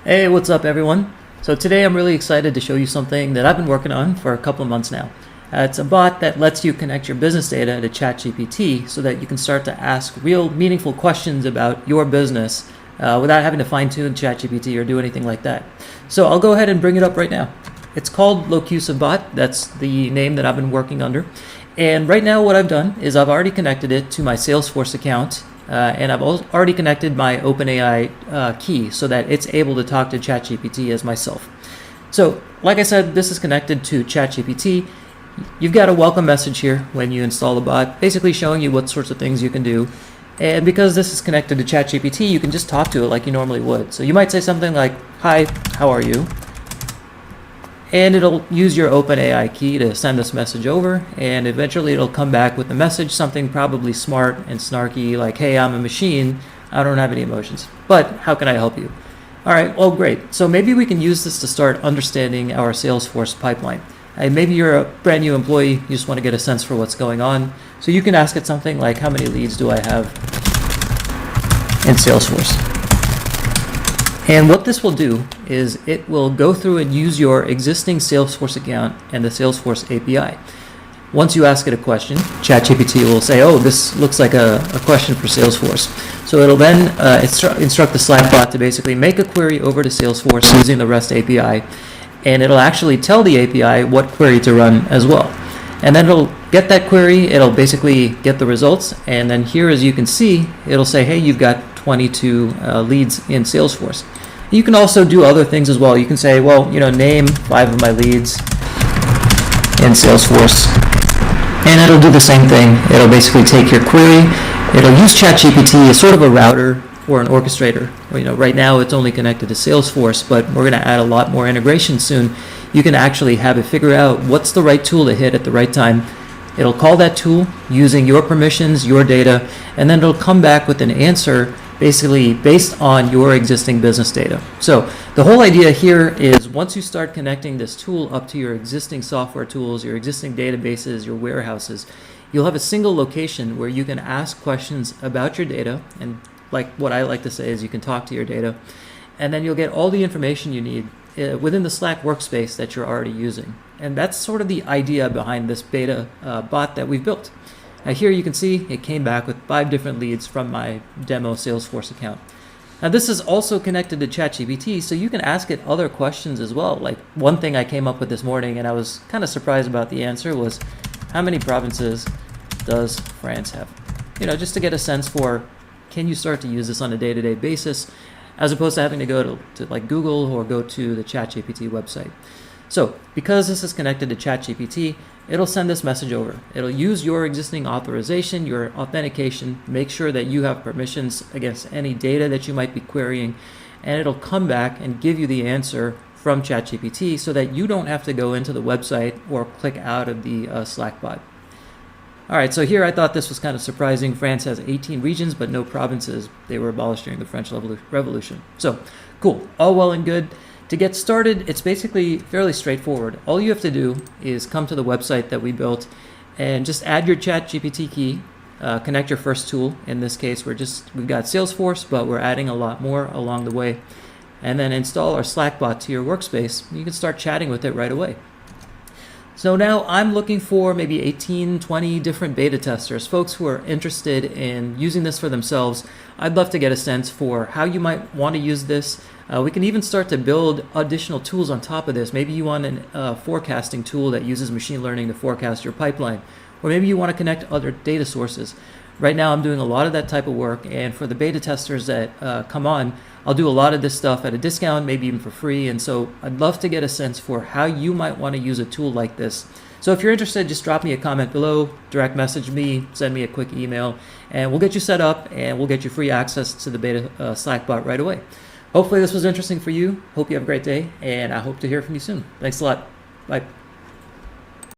Hey, what's up everyone? So today I'm really excited to show you something that I've been working on for a couple of months now. It's a bot that lets you connect your business data to ChatGPT so that you can start to ask real meaningful questions about your business without having to fine-tune ChatGPT or do anything like that. So I'll go ahead and bring it up right now. It's called Locusive Bot. That's the name that I've been working under. And right now what I've done is I've already connected it to my Salesforce account. And I've already connected my OpenAI key so that it's able to talk to ChatGPT as myself. So, like I said, this is connected to ChatGPT. You've got a welcome message here when you install the bot, basically showing you what sorts of things you can do. And because this is connected to ChatGPT, you can just talk to it like you normally would. So you might say something like, "Hi, how are you?" And it'll use your OpenAI key to send this message over, and eventually it'll come back with the message, something probably smart and snarky like, "Hey, I'm a machine, I don't have any emotions, but how can I help you?" All right, well, great. So maybe we can use this to start understanding our Salesforce pipeline. Maybe you're a brand new employee, you just want to get a sense for what's going on. So you can ask it something like, "How many leads do I have in Salesforce?" And what this will do is it will go through and use your existing Salesforce account and the Salesforce API. Once you ask it a question, ChatGPT will say, "Oh, this looks like a question for Salesforce." So it'll then instruct the Slackbot to basically make a query over to Salesforce using the REST API, and it'll actually tell the API what query to run as well. And then it'll get that query, it'll basically get the results, and then here, as you can see, it'll say, "Hey, you've got 22 leads in Salesforce." You can also do other things as well. You can say, well, name 5 of my leads in Salesforce, and it'll do the same thing. It'll basically take your query, it'll use ChatGPT as sort of a router or an orchestrator. Right now it's only connected to Salesforce, but we're going to add a lot more integration soon. You can actually have it figure out what's the right tool to hit at the right time. It'll call that tool using your permissions, your data, and then it'll come back with an answer basically based on your existing business data. So the whole idea here is once you start connecting this tool up to your existing software tools, your existing databases, your warehouses, you'll have a single location where you can ask questions about your data, and like what I like to say is you can talk to your data, and then you'll get all the information you need within the Slack workspace that you're already using. And that's sort of the idea behind this beta bot that we've built. Now here you can see it came back with 5 different leads from my demo Salesforce account. Now this is also connected to ChatGPT, so you can ask it other questions as well. Like one thing I came up with this morning and I was kind of surprised about the answer was, "How many provinces does France have?" Just to get a sense for, can you start to use this on a day-to-day basis as opposed to having to go to like Google or go to the ChatGPT website. So because this is connected to ChatGPT, it'll send this message over. It'll use your existing authorization, your authentication, make sure that you have permissions against any data that you might be querying, and it'll come back and give you the answer from ChatGPT so that you don't have to go into the website or click out of the Slackbot. All right, so here I thought this was kind of surprising. France has 18 regions, but no provinces. They were abolished during the French Revolution. So cool, all well and good. To get started, it's basically fairly straightforward. All you have to do is come to the website that we built and just add your ChatGPT key, connect your first tool. In this case, we've got Salesforce, but we're adding a lot more along the way. And then install our Slackbot to your workspace. You can start chatting with it right away. So now I'm looking for maybe 18, 20 different beta testers, folks who are interested in using this for themselves. I'd love to get a sense for how you might want to use this. We can even start to build additional tools on top of this. Maybe you want a forecasting tool that uses machine learning to forecast your pipeline, or maybe you want to connect other data sources. Right now I'm doing a lot of that type of work, and for the beta testers that come on, I'll do a lot of this stuff at a discount, maybe even for free. And so I'd love to get a sense for how you might want to use a tool like this. So if you're interested, just drop me a comment below, direct message me, send me a quick email, and we'll get you set up and we'll get you free access to the beta Slackbot right away. Hopefully this was interesting for you. Hope you have a great day, and I hope to hear from you soon. Thanks a lot. Bye.